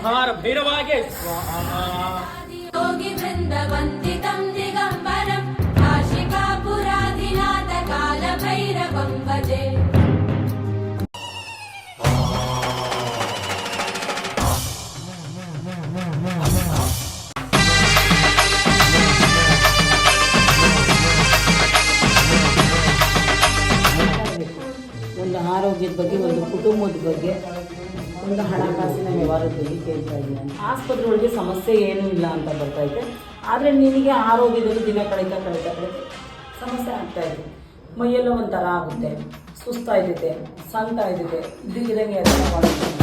ಸಂಹಾರ ಭೈರವಾಗೆ ಸ್ವಾಹ. ಯೋಗಿ ವೃಂದ ವಂದಿತಂ ದಿಗಂಬರಂ ಕಾಶಿಕಾಪುರಾಧಿನಾಥ ಕಾಲ ಭೈರವಂ ಭಜೆ. ಒಂದು ಆರೋಗ್ಯದ ಬಗ್ಗೆ, ಒಂದು ಕುಟುಂಬದ ಬಗ್ಗೆ, ಒಂದು ಹಣಕಾಸಿನ ವ್ಯವಹಾರದ ಬಗ್ಗೆ ಕೇಳ್ತಾ ಇದ್ದೀನಿ. ಆಸ್ಪತ್ರೆ ಒಳಗೆ ಸಮಸ್ಯೆ ಏನೂ ಇಲ್ಲ ಅಂತ ಬರ್ತೈತೆ, ಆದರೆ ನಿನಗೆ ಆರೋಗ್ಯದಲ್ಲಿ ದಿನ ಕಳೀತಾ ಸಮಸ್ಯೆ ಆಗ್ತಾಯಿದೆ. ಮೈಯೆಲ್ಲ ಒಂಥರ ಆಗುತ್ತೆ, ಸುಸ್ತಾಯ್ತೈತೆ, ಸಂಕಟ ಆಯ್ತೈತೆ, ಇದ್ದಕ್ಕಿದ್ದಂಗೆ ಎಲ್ಲ ಮಾಡುತ್ತೆ.